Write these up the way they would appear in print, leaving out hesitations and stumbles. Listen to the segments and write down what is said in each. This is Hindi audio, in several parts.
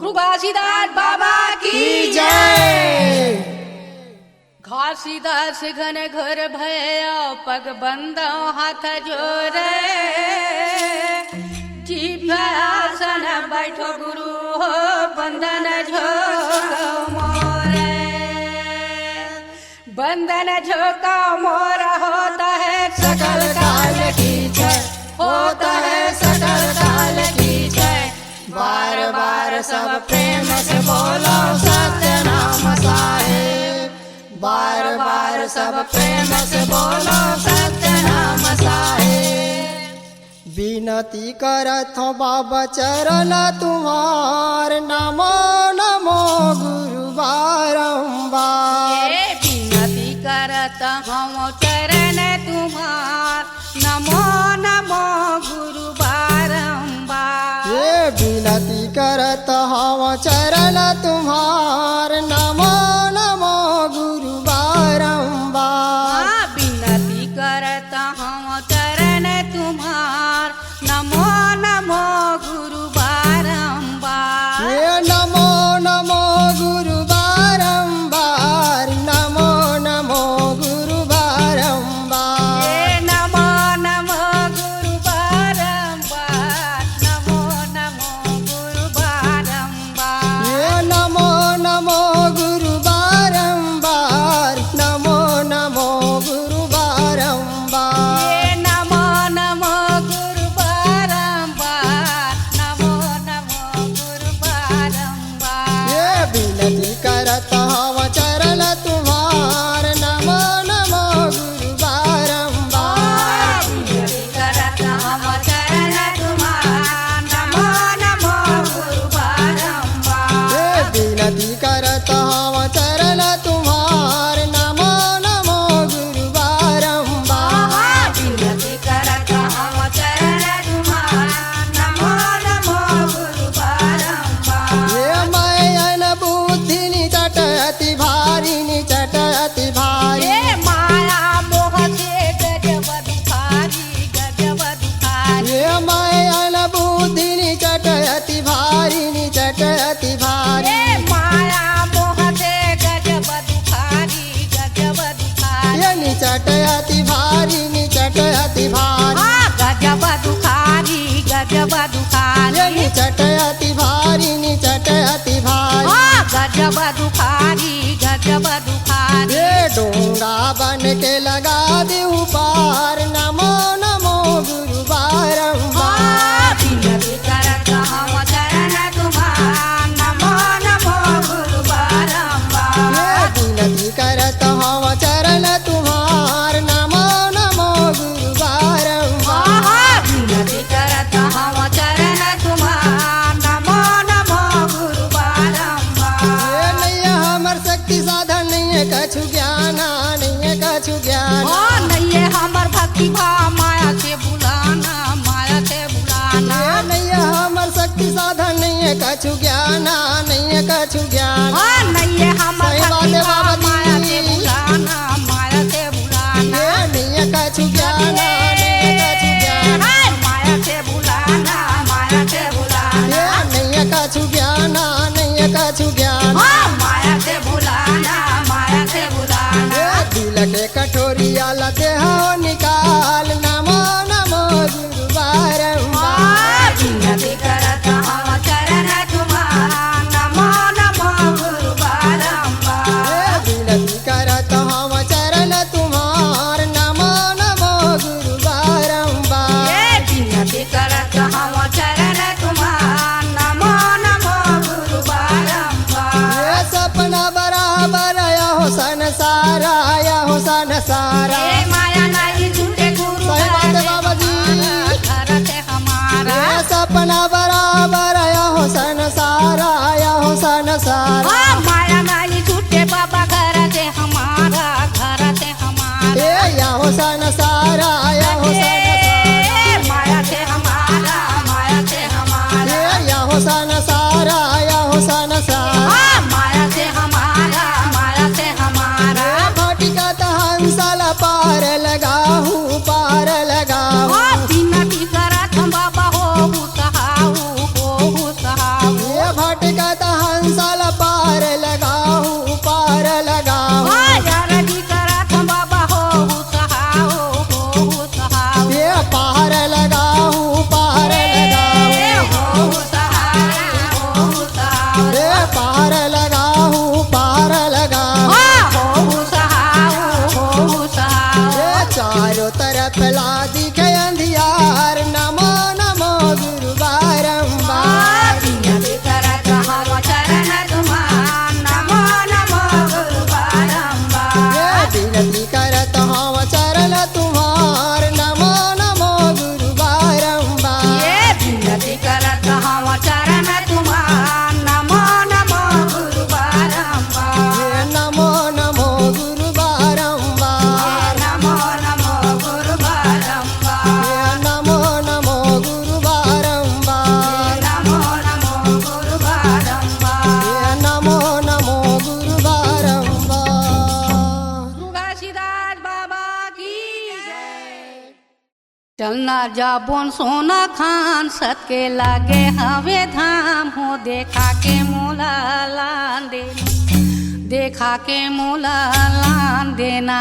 गुरु घासीदास बाबा की जय। घासीदास घन घर भया पग बंदा हाथ जोरे जीभ्यासन बैठो गुरु हो बंदन झोका मोरे बंदन झोका मोरा होता है सकल काल की जय होता है सकल काल की जय। बार बार सब प्रेम से बोलो सत्यनाम साहेब बार बार सब प्रेम से बोलो सत्यनाम साहेब। विनती करत हो बाबा चरण तुम्हार नमो नमो गुरु बारंबार। विनती करत हम चरण तुम्हार नमो नमो गुरु बारंबार। ये विनती करत हम चरण तुम्हार नमो नमो गुरु बारंबार। विनती करत हम चरण तुम्हार नमो नमो गुरु बारंबार। ये नमो नमो गुरु बारंबार नमो नमो गुरु बारंबार। ये नमो नमो गुरु बारंबार नमो नमो गुरु बारंबार। ये नमो नमो गुरु बारंबार नमो नमो गुरु बारंबार। ये नमो नमो गुरु बारंबार नमो नमो गुरु बारंबार। ये विनती करत हम चरण तुम्हार नमो नमो गुरु बारंबार। विनती करत हम चरण तुम्हार नमो नमो गुरु बारंबार। ये विनती करत हम चरण तुम्हार नमो नमो गुरु बारंबार। विनती करत हम चरण तुम्हार नमो नमो गुरु बारंबार। ये मायन बुद्धि निचट अति भारी निचट अति भारी। ये माया मोह से गजब दुखारी गजब दुखारी। ये मायन बुद्धि निचट अति भारी निचट अति भारी। ये माया मोह से गजब दुखारी गजब दुखारी। ये निचट अति भारी निचट अति भारी। गजब दुखारी गजब ये दुखारी। निचट अति भारी निचट अति भारी। गजब दुखारी गजब दुखारी। ये डोंगा बन के लगा दे पार नमो नमो गुरु बारंबार। विनती करत हम चरण तुम्हार नमो नमो गुरु बारंबार। ये विनती करत हम चरण तुम्हार नमो नमो गुरु बारंबार। विनती करत हम चरण तुम्हार नमो नमो गुरु बारंबार। ये नैया हमर शक्ति साधन नहीं है कछु ज्ञान नहीं है कछु ज्ञान। नहीं है हमर भक्ति भाव माया से बुलाना माया से बुलाना। ये नैया हमर शक्ति साधन नहीं है कछु ज्ञान नहीं है कछु ज्ञान। नहीं है हमर सही बात भक्ति है भाव बाबा माया जी। से बुलाना माया से बुलाना। ये नहीं है कछु ज्ञान नहीं है कछु ज्ञान। माया से बुलाना माया से बुलाना। ये नहीं है कछु ज्ञान नहीं है कछु ज्ञान। माया से बुलाना माया से बुलाना। ये दिल के कटोरिया लते हो निकाल नमो नमो गुरु बारंबार। विनती करत हम चरण तुम्हार नमो नमो गुरु बारंबार। ये विनती करत हम चरण तुम्हार नमो नमो गुरु बारंबार। विनती करत हम चरण तुम्हार नमो नमो गुरु बारंबार। ये सपना बराबर हो संसार हो संसार। माया नहीं झूठे गुरु सही बात है बाबा जी। घर से हमारा। ये सपना बराबर हो संसार हो संसार। माया नहीं झूठे बाबा घर से हमारा घर से हमारा। ये या हो संसार या हो संसार। माया से हमारा माया से हमारा। ये या हो संसार या हो संसार। माया से हमारा माया से हमारा। भटकत हंसल पार लगाहू पार लगाहू। विनती करत हम बाबा हो सहाऊ ये भटकत चलना जाबोन सोना खान सत के लागे हवे धाम हो देखा के मोला लान देना देखा के मोला लान देना।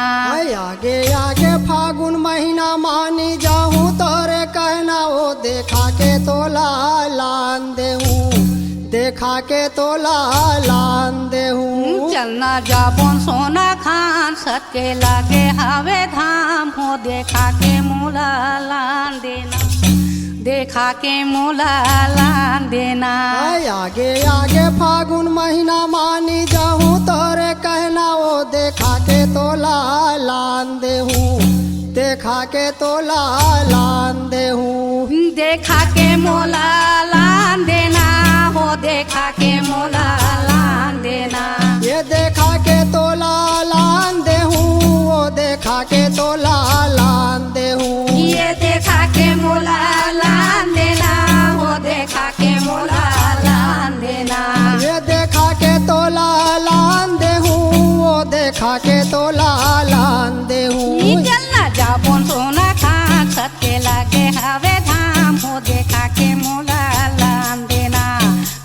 आगे आगे फागुन महीना मानी जाऊं तोरे कहना वो देखा के तोला लान देहूं देखा के तोला लान देहूं। चलना जाबोन सोना खान सत के लागे हवे धाम हो देखा के मोला लान देना देखा के मोला लान देना। आगे आगे फागुन महीना मानी जाऊं तोरे कहना वो देखा के तोला लान देहूं देखा के तोला लान देहूं। देखा के मोला लान देना हो देखा के मोला लान देना। ये देखा के तोला लान देहूं वो देखा के तोला लान देहूं। ये देखा के मोला लान देना वो देखा के मोला लान देना। ये देखा के तोला लान देहूं वो देखा के तोला लान देहूं। चलना जाबोन सोना खान सत के लागे हवे धाम हो देखा के मोला लान देना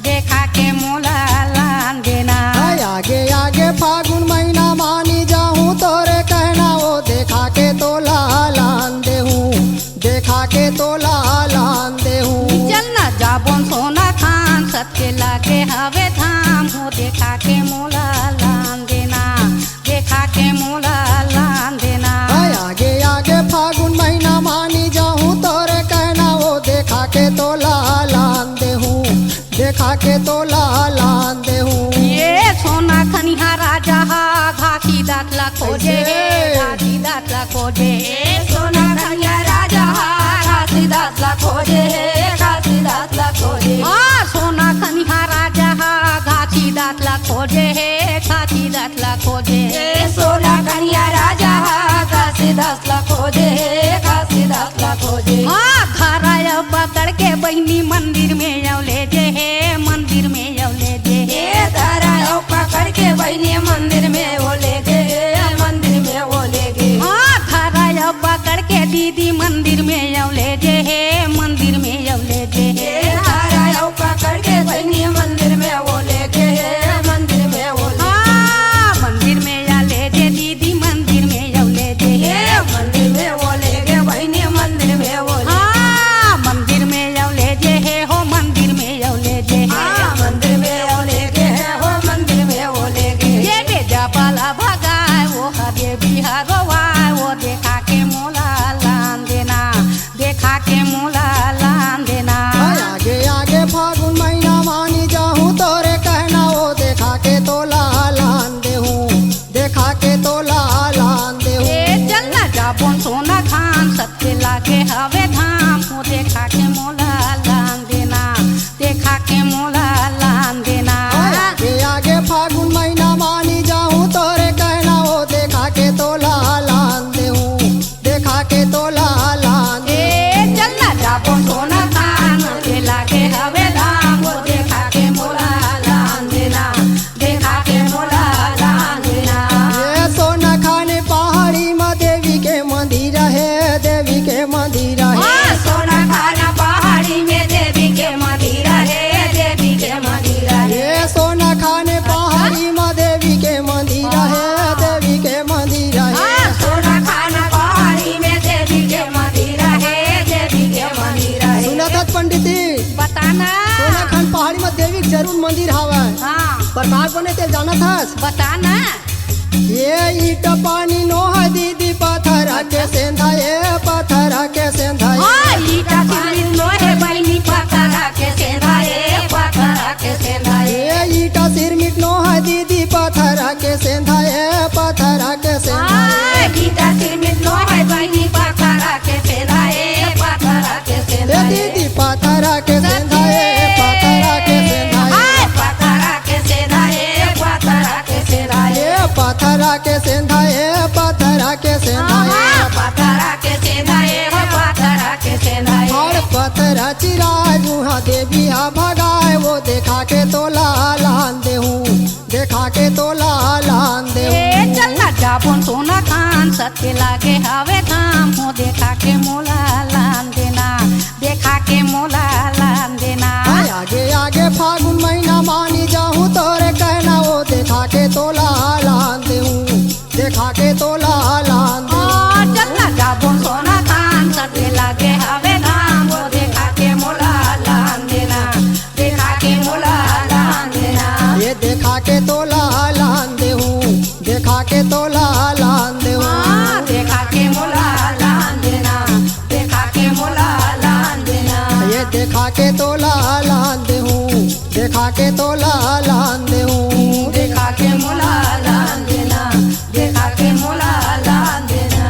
देखा के मोला लान देना। आगे आगे फागुन महीना मानी जाऊं तोरे कहना वो देखा के तोला लान देहूं देखा के तोला लान देहूं। चलना जाबोन सोना खान सत के लागे हवे धाम हो देखा के मोला लान देना देखा के मोला लान देना। आगे आगे फागुन महीना मानी जाऊं तोरे कहना वो देखा के तोला लान देहूं देखा के तोला लान देहूं। ये सोना खनिहा राजा हा घासी दातला खोजे घासी दातला खोजे सोना खनिहा राजा हा घासी दातला खोजे घासी दातला खोजे। सोना खनिहा राजा हा घासी दातला खोजे घासी दातला खोजे सोना खनिहा राजा हा घासी दातला खोजे घासी दातला खोजे। खराया पकड़ के बहनी मंदिर में अवले जे मंदिर में अवले जे धराया पकड़ के बहनी मंदिर में ओले जे मंदिर में ओले गे। खराया पकड़ के दीदी मंदिर में अवले जे मंदिर में अवले जे धराया पकड़ के बहनी मंदिर में ओले गे मंदिर में ओले मंदिर में अवले जे दीदी मंदिर में अवले जे मंदिर में ओले गे बहनी मंदिर में ओले मंदिर में अवले जे हो मंदिर में अवले जे मंदिर में ओले गे हो मंदिर में ओले गे। ये बेजा बाला भगाए वो हरे बिहार वो देखा के मोला लान देना देखा के मोला लान देना। आगे आगे फागुन महीना मानी जाऊं तोरे कहना वो देखा के तोला लान देहूं देखा के तोला लान देहूं। चलना जाबोन सोना खान सत के लागे हवे धाम हो देखा के मोला लान देना देखा के मोला लान देना। आगे आगे फागुन महीना मानी जाऊं तोरे कहना वो देखा के तोला लान देहूं देखा के तोला लान देहूं। चलना जाबोन सोना खान सत के लागे हवे धाम हो देखा के मोला लान देना देखा के मोला लान देना। ये सोना खाने पहाड़ी में देवी के मंदिर है देवी के मंदिर है। सोना खाना पहाड़ी में देवी के मंदिर है देवी के मंदिर है। ये सोना खाने पहाड़ी में देवी के मंदिर है देवी के मंदिर है। सोना खाना पहाड़ी में देवी के मंदिर है देवी के मंदिर है। सुना था पंडित जी बताना सोना खान पहाड़ी में देवी के जरूर मंदिर हवा हाँ पर बात बने ते जाना था बताना। ये ईट पानी नोह दीदी पत्थर के सेंधा ये पत्थर के सेंधा ईटा सिरमिट लोहे बहनी पत्थर के सेंधाए पत्थर के सेंधाए। ये ईटा सिरमिट नोह दीदी पत्थर के सेंधा ये पत्थर के सेंधा ईटा सिरमिट लोहे बहनी पत्थर के सेंधाए पत्थर के ये सेंधाए। दीदी पत्थर के सेंधा ये पत्थर के सेंधा पत्थर के सेंधाए पत्थर के सेंधाए। ये पत्थर के सेंधा ये पत्थर के सेंधा पत्थर के सेंधाए पत्थर के सेंधाए। और पत्थर चिरा जूहा देवी हा भगाए वो देखा के तोला लान देहूं देखा के तोला लान देहूं। चलना जाबोन सोना खान सत के लागे हवे धाम हो देखा के मोला लान दे तोला लान देहूँ, देखा के तोला लान देहूँ। देखा के मोला लान देना, देखा के मोला लान देना।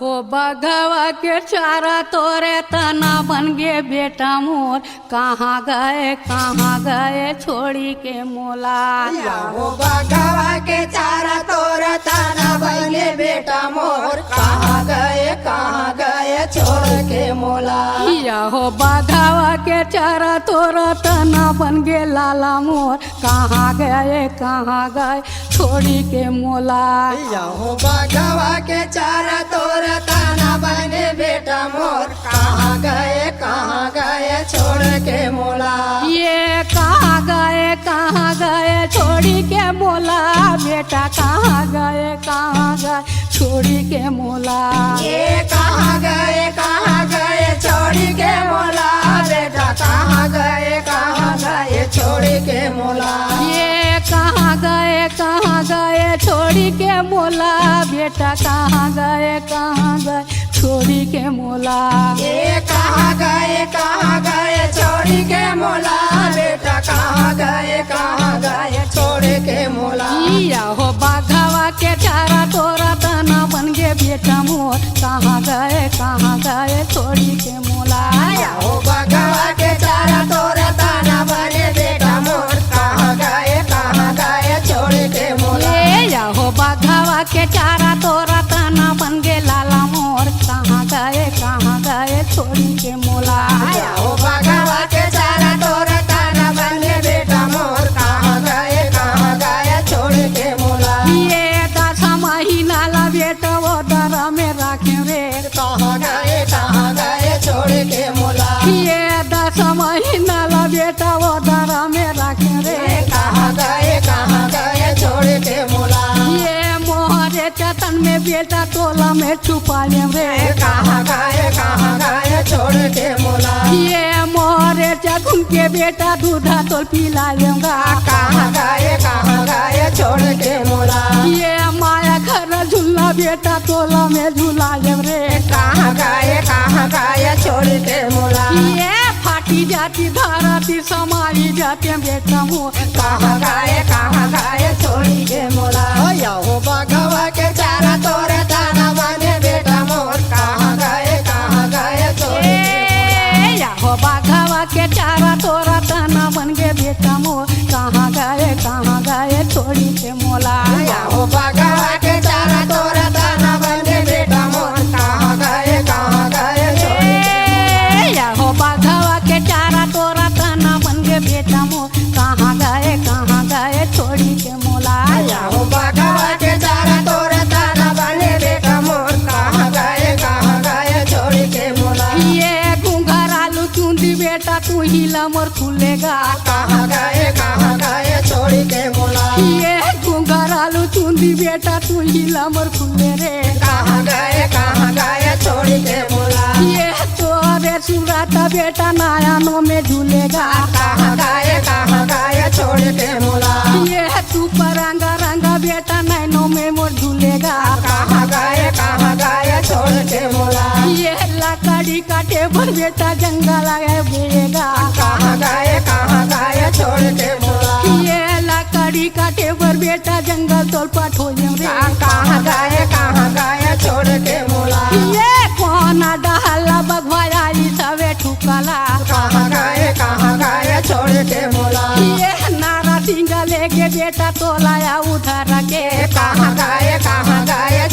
ओ बघवा के चारा तोरे तना बन गे बेटा मोर, कहाँ गए छोड़ी के मोला। हो बघवा के चारा तोर ताना बने बेटा मोर, कहाँ गए छोड़ के मोला। या हो बघवा के चारा तोरा तना बन गे लाला मोर, कहाँ गए छोड़ी के मोला। हो बघवा के चारा तोर ताना बने बेटा मोर, कहाँ गए छोड़ के मोला। ये कहाँ गए छोड़ी के मोला, बेटा कहाँ गए छोड़ी के मोला। ये कहाँ गए छोड़ी के मोला, बेटा कहाँ गए छोड़ी के मोला। ये कहाँ गए छोड़ी के मोला, बेटा कहाँ गए छोड़ी के मोला। ये कहाँ गए छोड़ी के मोला, बेटा कहाँ गए छोड़ी के मोला। या हो बाघावा के चारा तोरा तना बन गे बेटा मोर, कहाँ गए छोड़ी के मोला। हो बघवा के चारा तोरा ताना बने बेटा मोर, कहाँ गए छोड़ी के मोला। या हो बाघावा के चारा तोरा तना बन गे लाला मोर, कहाँ गए छोड़ी के मोला। हो बघवा के चारा तोरा ताना बने बेटा मोर, कहाँ गए छोड़ी के मोला। ये 10 महीना ला बेटा वो दरा में राखे रे, कहाँ गए छोड़ी के मोला। ये 10 महीना ला बेटा वो दरा में राखे रे, कहाँ गए छोड़ी के मोला। ये मोहरे चतन में बेटा तोला में छुपा ले रे, कहाँ गए छोड़ के मोला। ये मोहरे चतन के बेटा दूधा तोल पिला लेगा, कहाँ गए छोड़ के मोला। ये माया घर झूला बेटा तोला में झूला ले रे, कहाँ गए छोड़ के मोला। ये फाटी जाती धाराती समाई जाते बेटा मोर, कहाँ गए छोड़ के मोला। हो बघवा के चारा तोरे ताना बने बेटा मोर, कहाँ गए छोड़ के। या हो बाघावा के चारा तोरा तना बन गे बेटा मोर, कहाँ गए छोड़ी के मोला। हो बघवा के चारा तोरा ताना बने बेटा मोर, कहाँ गए छोड़ के। या हो बाघावा के चारा तोरा तना बन गे बेटा मोर, कहाँ गए छोड़ी के मोला। हो बघवा के चारा तोरा ताना बने बेटा मोर, कहाँ गए छोड़ के मोला। ये घुंघरालू चूंदी बेटा तू हिला मोर खुलेगा, कहाँ गए छोड़ के मोला। ये घुंघरालू चूंदी बेटा तू हिला मोर खुले रे, कहाँ गए छोड़ के मोला। ये तोरे सुराता बेटा नयनों में झूलेगा, कहाँ गए छोड़ के मोला। ये तू परंगा रंगा बेटा नैनों में मोर झूलेगा, कहाँ गए छोड़ के मोला। ये लकड़ी काटे पर बेटा जंगल आए बेगा, कहाँ गए छोड़ के मोला। ये लकड़ी काटे पर बेटा जंगल तोल पाठो रे, कहाँ गए छोड़ के मोला। ये कोना डहला बघवाया सवे ठुकला, कहाँ गए छोड़ के मोला। ये नारा सिंगा लेके बेटा तोलाया उधर के, कहाँ गए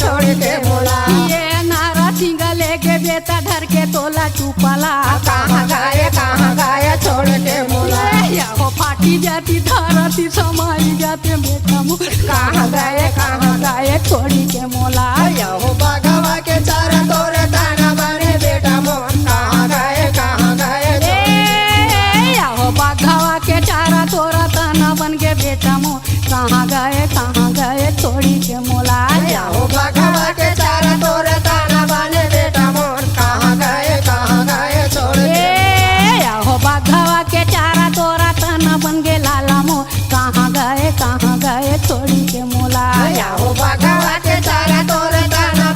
छोड़ के मोला। ये नारा सिंगा लेके बेटा धर के तोला चुपला, कहाँ गए छोड़ के मोला। या हो फाटी जाती धरती समाई जाते बेटा मुँह, कहाँ गए छोड़ी के मोला। हो बघवा के चारा तोरे ताना बने बेटा मोर, कहाँ गए या हो बाघावा के चारा तोरा तना बन गे बेटा मोर, कहाँ गए छोड़ी के मोला। हो बघवा के चारा तोरे ताना बने बेटा मोर, कहाँ गए छोड़ के। या हो बाघावा के चारा तोरा तना बन गे लाला मोर, कहाँ गए छोड़ी के मोला। हो बघवा के चारा तोरे ताना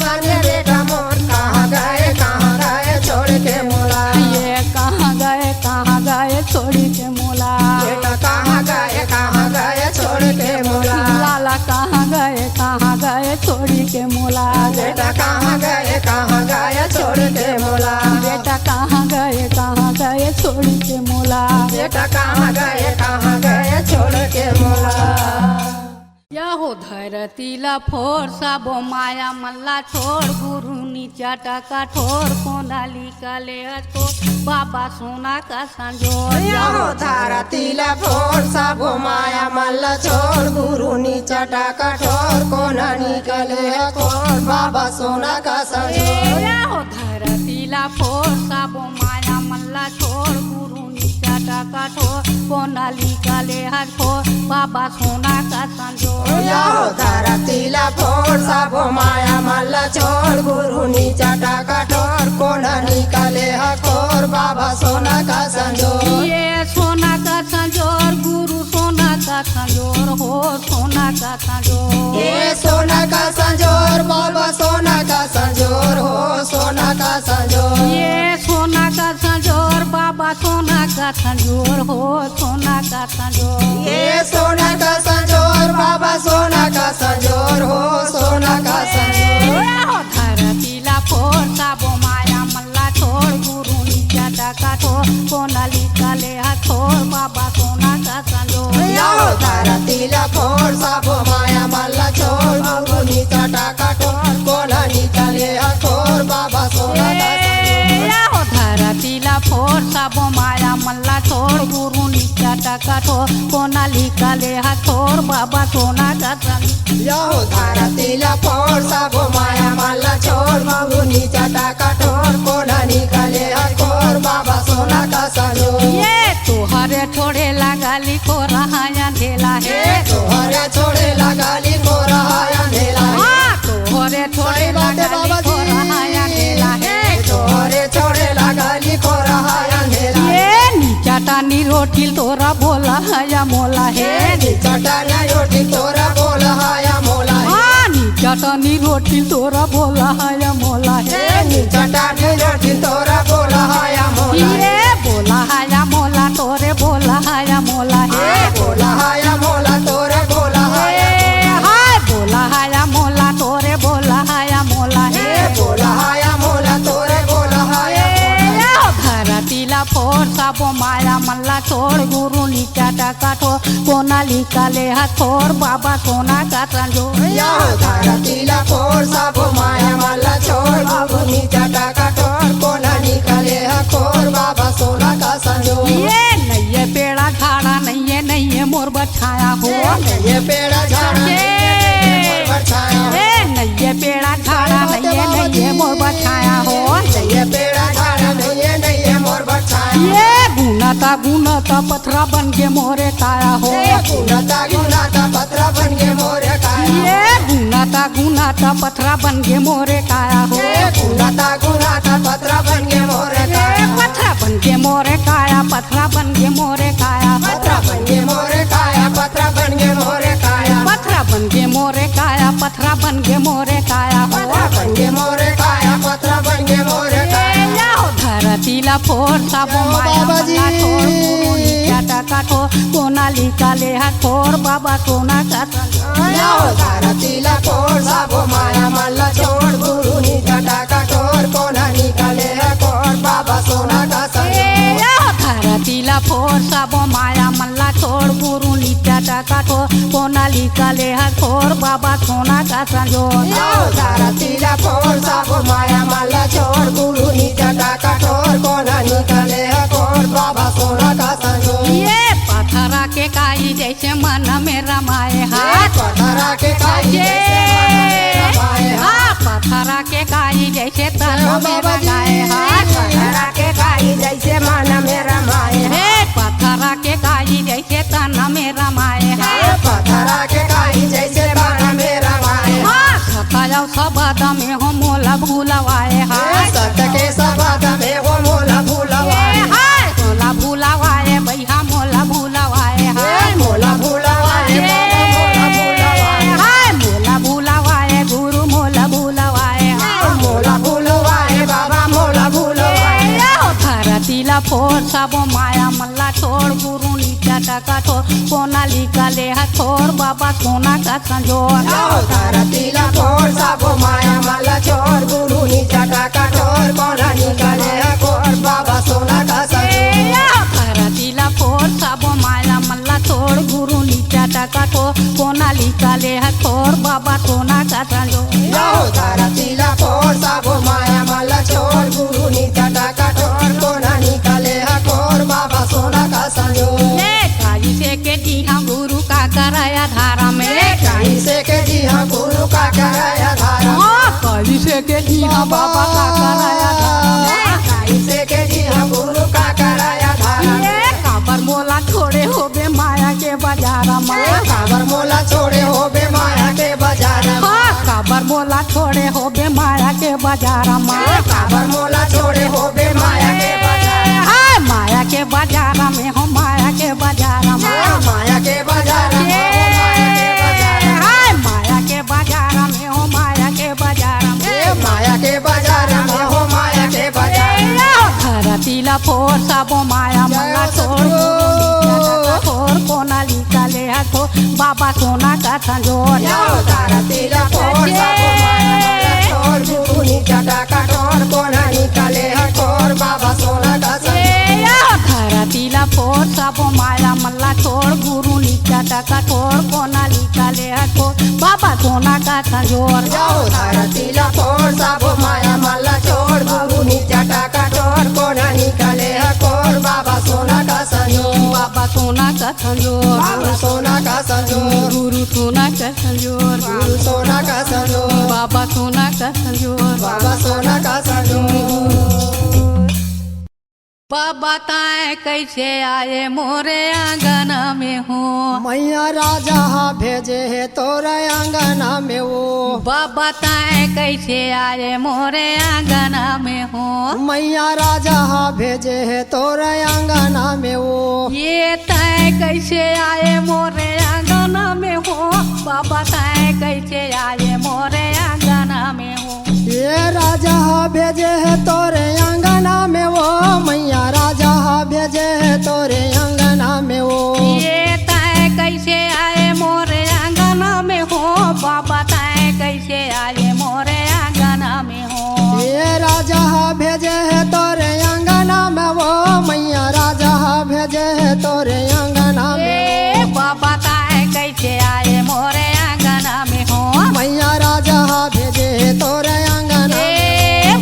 गए छोड़ के मोला। बेटा कहाँ गए छोड़ के मोला। यहो धरतीला फोर सबो माया मल्ला छोड़ गुरु नीचा टका ठोर कोनाली का ले तो बाबा सोना का संजोर। यहो धरतीला फोर सबो माया मल्ला छोड़ गुरु नीचा टका ठोर कोना निकले कोर बाबा सोना का संजोर। यहो धरतीला फोर सबो माया मल्ला छोड़ गुरु नीचा टका ठोर कोनाली का ले ठोर बाबा सोना का संजोर। यहो धरतीला फोर सबो माया मल्ला छोड़ गुरु नीचा टका ठोर कोना निकले कोर बाबा सोना का संजोर। ये सोना का संजोर गुरु सोना का संजोर हो सोना का संजोर। ये सोना का संजोर बाबा सोना का संजोर हो सोना का संजोर। ये सोना का संजोर बाबा सोना का संजोर हो सोना का संजोर। ये सोना का संजोर बाबा सोना का संजोर हो सोना का संजोर। धरतीला फोर सबो माया मल्ला छोड़ गुरु नीचा टका ठोर कोनाली का ले ठोर बाबा सोना का संजोर। यहो धरतीला फोर सबो माया मल्ला छोड़ गुरु नीचा टका ठोर कोना निकले ठोर बाबा सोना का संजोर। यहो धरतीला फोर सबो माया मल्ला छोड़ गुरु नीचा टका ठोर कोनाली का ले ठोर बाबा सोना का संजोर। यहो धरतीला फोर सबो माया मल्ला छोड़ गुरु नीचा टका ठोर कोना निकले ठोर बाबा सोना का संजोर। ये तुहरे छोड़े लगाली को रहा अंधेला है। तोहरे छोड़े लगाली को रहा अंधेला है। तुहरे छोड़े लगाली को रहा अंधेला है। तोहरे छोड़े लगाली को रहा अंधेला है। ये नीचा टानी रोटी तोरा बोला है या मोला है। चटाना रोटी तोरा बोला हाया मोला है। नीचा टानी रोटी तोरा बोला है या मोला है। चटानी रोटी तोरा बोला हाया मोला है। ये बोला है या मोला तोरे बोला है या मोला है। बोला हाया मोला तोरे बोला हाया हाय बोला है या मोला तोरे बोला है या मोला है। बोला हाया मोला तोरे बोला हाया धरतीला फोर सबो माया मल्ला छोड़ गुरु नीचा टका ठोर कोनाली का ले ठोर बाबा सोना का संजोर। यहो धरतीला फोर सबो माया मल्ला छोड़ गुरु नीचा टका ठोर कोना निकले ठोर बाबा सोना का संजोर। ये नैये पेड़ा झाड़ा नैये मोर बछाया हो। ये पेड़ा झाड़ा छाया नैये पेड़ा झाड़ा नैये मोर बछाया हो। ये पेड़ा झाड़ा नहीं मोर बछाया। ये गुनाता पथरा बन के मोरे काया हो। गुनाता पथरा बन के मोरे काया। ये गुनाता पथरा बन के मोरे काया हो। गुनाता पथरा बन के मोरे काया। पथरा बन के मोरे काया पथरा बन के मोरे काया। पथरा बन के मोरे काया पथरा बन के मोरे काया। पथरा बन के मोरे काया पथरा बन के मोरे काया। पथरा बन के मोरे काया पथरा बन के मोरे काया। धरतीला फोर सबो माया मल्ला छोड़ गुरु नीचा टका ठोर कोनाली का ले ठोर बाबा सोना का संजोर। यहो धरतीला फोर सबो माया मल्ला छोड़ गुरु नीचा टका ठोर कोना निकले ठोर बाबा सोना का संजोर। धरतीला फोर सबो माया मल्ला छोड़ गुरु नीचा टका ठोर कोनाली का ले ठोर बाबा सोना का संजोर। यहो धरतीला फोर सबो माया मल्ला छोड़ गुरु नीचा टका ठोर कोना निकले ठोर बाबा सोना का संजोर। ये पथरा के काई जैसे मन में रमाए हाथ। पथरा के काई पथरा के काई जैसे तन में रमाए हाथ। पथरा के काई जैसे मन में रमाए। पथरा के काई जैसे तन में रमाए हाथ। पथरा के काई जैसे मन में रमाए। सताया सबद में हो मोला भूलवाए हाथ। सत के सबद में हो मोला भूलवाए। मोला भूलवाए भैया मोला भूलवाए हाथ। मोला भूलवाए मोला भूलवाए। मोला भूलवाए गुरु मोला भूलवाए मोला भूलवाए बाबा मोला भूलवाए। धरतीला फोर सबो माया मल्ला छोड़ गुरु नीचा टका ठोर कोनाली का ले ठोर बाबा सोना का संजोर। धरतीला फोर सबो माया मल्ला छोड़ गुरु नीचा टका ठोर कोना निकले ठोर बाबा सोना का संजोर। निकाले हथोर बाबा सोना का संजोर याहो धरतीला फोड़ सब माया मला छोड़ गुरु नी चटा कठोर कोना निकाले हकोर बाबा सोना का संजोर काई से के जी हम गुरु का कराया धारा में काई से के जी हाँ गुरु का कराया धारा काई से के जी हम बाबा का कराया धारा में काई से के जी हाँ गुरु का कराया धारा काबर मोला छोड़े हो बे माया के बाजार में काबर मोला छोड़े हो बे माया के बाजार काबर मोला छोड़े हो बे माया के बाजार में काबर मोला छोड़े हो बे माया के बाजार माया के बाजार में हो माया के बाजार में माया के बाजार माया के बाजार में हो माया के बाजार में माया के बाजार में हो माया के बाजार धरतीला फोर सबो माया मला छोड़ फोर कोना निकाले हथो बाबा सोना का संजोर धरतीला फोड़ सबो माया मला छोड़ गुरु नी चटा कठोर कोना निकाले हठोर बाबा सोना का धरतीला फोर सबो माया मला छोड़ गुरु नी चटा कठोर कोना निकाले हथो बाबा सोना का संजोर धरतीला फोड़ सबो माया मला छोड़ गुरु नी चटा कठोर कोना निकाले हठोर बाबा सोना का संजोर बाबा सोना का संजोर बाबा सोना का संजोर गुरु सोना का संजोर गुरु सोना का संजोर बाबा सोना का संजोर बाबा सोना का संजोर बाबा ताए कैसे आए मोरे आंगन में हो मैया राजा भेजे है तोरे आंगना में वो बाबा ताए कैसे आए मोरे आंगन में हो मैया राजा भेजे है तोरे आंगना में वो ये ताए कैसे आए मोरे आंगन में हो बाबा ताए कैसे आए मोरे आंगन में हो ये राजा भेजे है तोरे आंगना में वो मैया राजा भेजे है तोरे आंगना में वो ये ताए कैसे आए मोरे आंगन में हो बाबा ताए कैसे आए मोरे आंगन में हो ये राजा भेजे है तोरे आंगना में वो मैया राजा भेजे है तोरे आंगना में बाबा ताए कैसे आए मोरे आंगन में हो मैया राजा भेजे है तोरे आंगना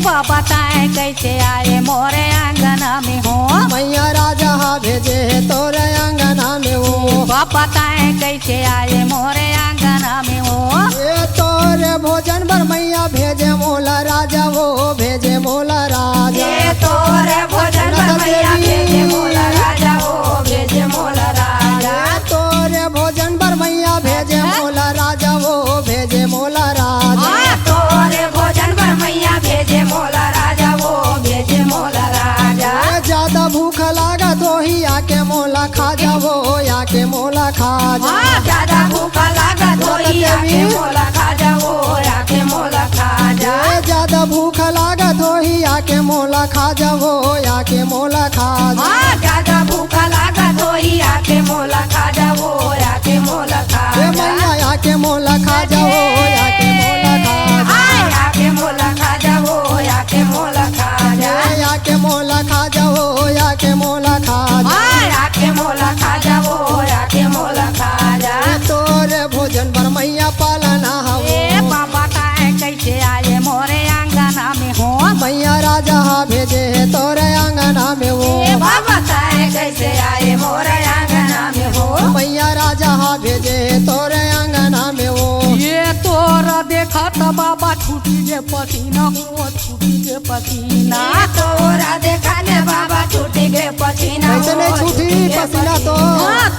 बाबा ताए कैसे आए मोरे आंगन में हो मैया राजा भेजे है तोरे आंगना में वो बाबा ताए कैसे आए मोरे आंगन में हो ये तोरे भोजन बर मैया भेजे मोला राजा वो भेजे मोला राजा ये तोरे भोजन पर मैया भेजे मोला राजा वो भेजे मोला राजा ये तोरे भोजन बर मैया भेजे मोला राजा वो भेजे मोला राजा तोरे भोजन पर मैया भेजे मोला राजा वो भेजे मोला राजा ज्यादा भूख लागा तो ही आके मोला खा जावो आके मोला खा जा ज्यादा भूखा लागा तो ही आके मोला खा जाओ आके मोला खा जा ज्यादा भूख लागा तो ही आके मोला खा जावो आके मोला खा जा ज्यादा भूखा लागा तो ही आके मोला खा जाओ आके मोला खा मैया आके मोला खा जावो आके मोला खा जा आके मोला खा जाओ आके मोला खा जा आके मोला खा जावो आके मोला खा जा आके मोला खा जाओ आके मोला खा जा तोरे भोजन बर मैया पालना हवो बाबा ताए कैसे आए मोरे आंगन में हो मैया राजा भेजे है तोरे आंगना में वो बाबा ताए कैसे आए मोरे आंगन में हो मैया राजा भेजे है तोरे आंगना में वो ये तोरा देखा तो बाबा छुटी के पसीना हो छुटी के पसीना तोरा देखा ने बाबा छुटी के पसीना कैसे नहीं छूटी पसीना तो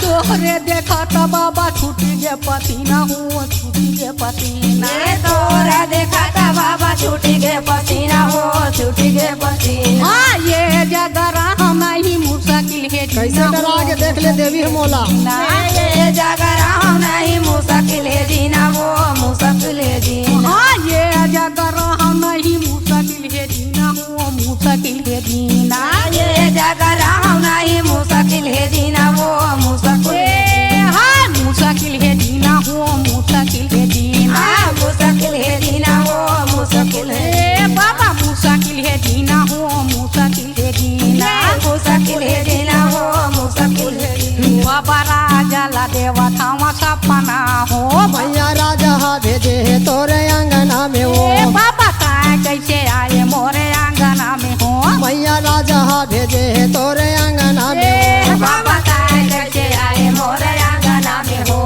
तोरे देखा तो बाबा छुटी के पसीना हो छुटी के पसीना तोरा देखा तो बाबा छुटी के पसीना हो छुटी के पसीना ये जगह हम ही मुश्किल है कैसे डरा के देख ले देवी मोला ये जगह हम नहीं मुश्किल है जीना वो मुश्किल है जीना ये जगह हम नहीं मुश्किल है जीना वो मुश्किल है जीना ये जगह हम नहीं मुश्किल है जीना वो मुश्किल मुश्किल है जीना वो मुश्किल है जीना मुश्किल है जीना वो मुश्किल है बाबा मुश्किल है जीना वो मुश्किल है जीना मुश्किल है जीना वो मुश्किल है बाबा राजा ला देवा थावा सब सपना हो मैया राजा भेजे तोरे अंगना में हो ए बाबा ताए कैसे आए मोरे आंगना में हो मैया राजा भेजे तोरे अंगना में ए हो बाबा ताए कैसे आए मोरे आंगना में हो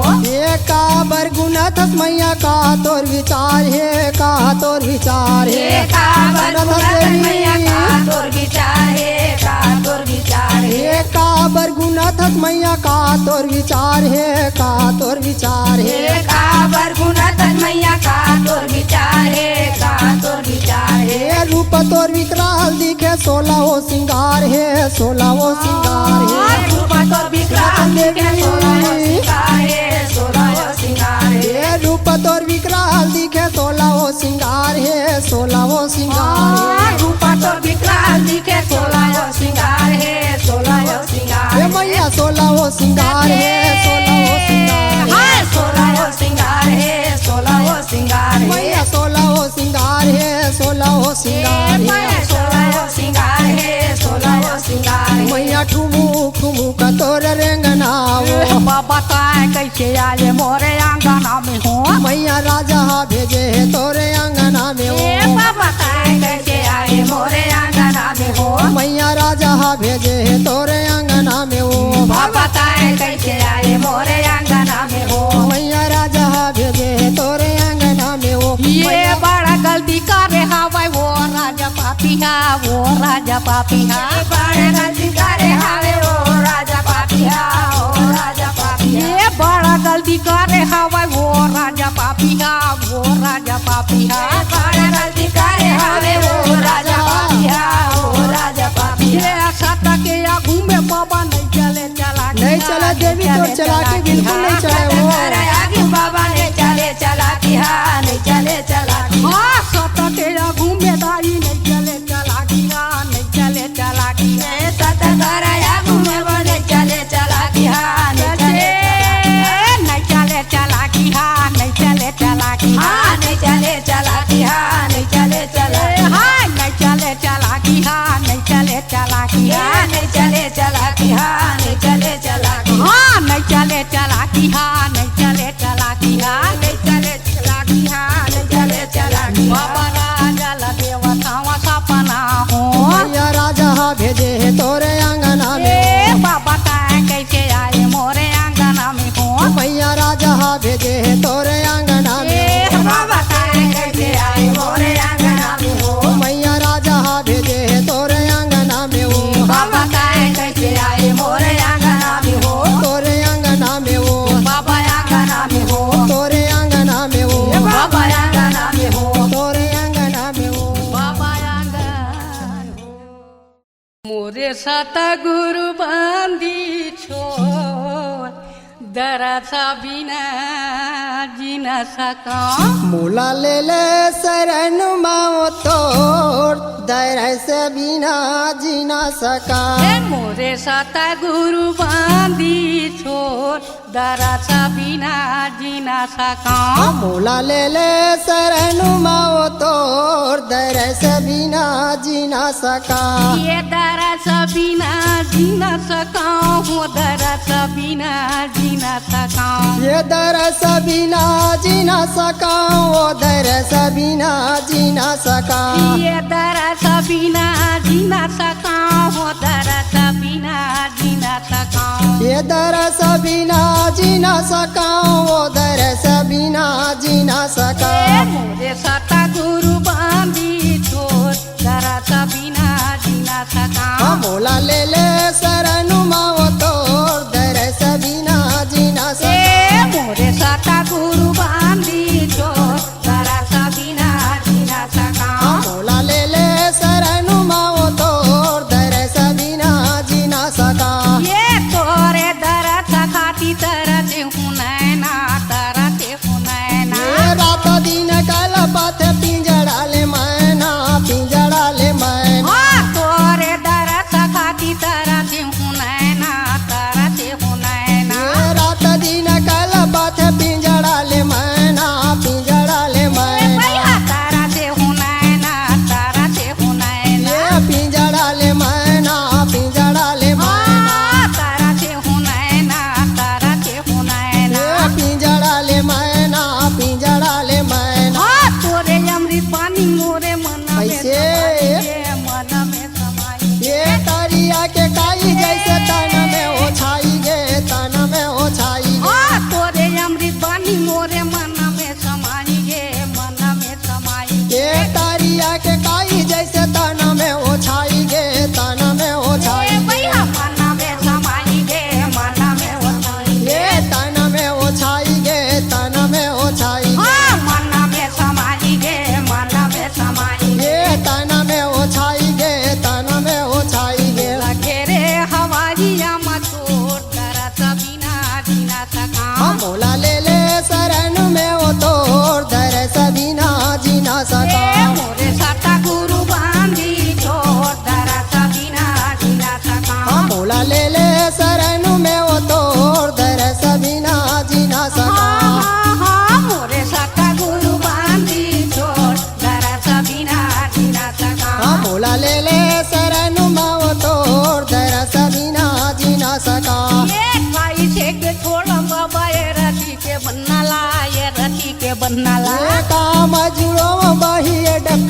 का बरगुना थक मैया का तोर विचार है का तोर विचार है ए का बरगुना मैया का तोर विचार है का तोर विचार है हे का बरगुना थक मैया का तोर विचार है का तोर विचार है ए का बरगुना मैया का तोर विचार है का तोर विचार है हे रूप तोर विकराल दिखे 16 हो सिंगार है 16 हो सिंगार है रूप तोर विकराल दिखे 16 हो सिंगार है 16 हो सिंगार है हे रूप तोर विकराल दिखे 16 हो सिंगार है 16 हो सिंगार है रूप तोर विकराल दिखे 16 हो सिंगार है 16 हो सिंगार हे मैया 16 हो सिंगार है 16 हो सिंगार है हाय 16 हो सिंगार है 16 हो सिंगार है मैया 16 हो सिंगार है 16 हो सिंगार है 16 हो सिंगार है 16 हो सिंगार है मैया ठुमू ठुमू का तोर रेंगना हो बाबा ताए कैसे आए मोरे आंगना में हो मैया राजा भेजे तोरे अंगना में ए हो बाबा ताए कैसे आए मोरे आंगना में हो मैया राजा भेजे तोरे अंगना में हो बाबा ताए कैसे आए मोरे आंगना में हो मैया राजा भेजे तोरे अंगना में हो ये बड़ा गलती करे हवाई वो राजा पापिया वो राजा पापिया बड़ा गलती करे हवे वो राजा पापिया वो राजा पापिया ये बड़ा गलती करे हवाई वो राजा पापिया वो राजा पापिया बड़ा गलती करे हवे वो राजा पापिया वो राजा पापिया ये सत्ता के या घूमे बाबा नहीं चले चला नहीं चला देवी तो चला के बिल्कुल नहीं चले वो आगे बाबा ने चले चला की हाँ नहीं चले चला की हाँ सत्ता के या घूमे दाई नहीं चले चला की हाँ नहीं चले चला की सत्ता करे या घूमे बने चले चला की हाँ नहीं चले चला की हाँ नहीं चले चला की हाँ नहीं चले चला की हाँ नहीं चले चला हाँ नहीं चले चला की हाँ नहीं चले चला की हाँ नहीं चले चला की हाँ नहीं चले चला की हाँ नहीं चले चला की हाँ नहीं चले चला की हाँ नहीं चले चला की हाँ नहीं चले चला की बाबा राजा लदेवा थावा सपना हो मैया राजा भेजे तोरे अंगना में ए बाबा ताए कैसे आए मोरे आंगना में हो मैया राजा भेजे तोरे अंगना में ए बाबा ताए कैसे आए मोरे आंगना में हो मैया राजा भेजे तोरे अंगना में हो बाबा ताए कैसे आए मोरे आंगना में हो तोरे अंगना में हो बाबा आंगना में हो तोरे अंगना में हो बाबा आंगना में हो तोरे अंगना में हो बाबा आंगन मोरे साता गुरु बांधी छोड़ दरसा बिना जी न सका मोला ले ले शरण माओ तोड़ दर से बिना जी ना सका मोरे साता गुरु बांधी छोड़ दरसा बिना जी न सका मोला ले ले शरण माओ तोड़ दर से बिना जी ना सका ये दरसा बिना जी न सका हो दरसा बिना जी न सका ये दर से बिना जी ना सका वो दर से बिना जी ना सका ये दरसा बिना जी न सका हो दरसा बिना जी न सका ये दर से बिना जी ना सका वो दर से बिना जी ना सका मोरे साता गुरु बांधी छोड़ दरसा बिना जी न सका मोला ले ले शरण माओ तोड़ दर से बिना जी ना सका मोरे साता गुरु बांधी छोड़ दरसा बिना जी न सका मोला ले ले शरण माओ तोड़ दर से बिना जी ना सका ये तोरे दरसा खाती तरते हुनैना तरते हुनैना ये रात दिन कल पाथे पिंजड़ा ले मैना पिंजड़ा ले मैना तोरे दरसा खाती तरते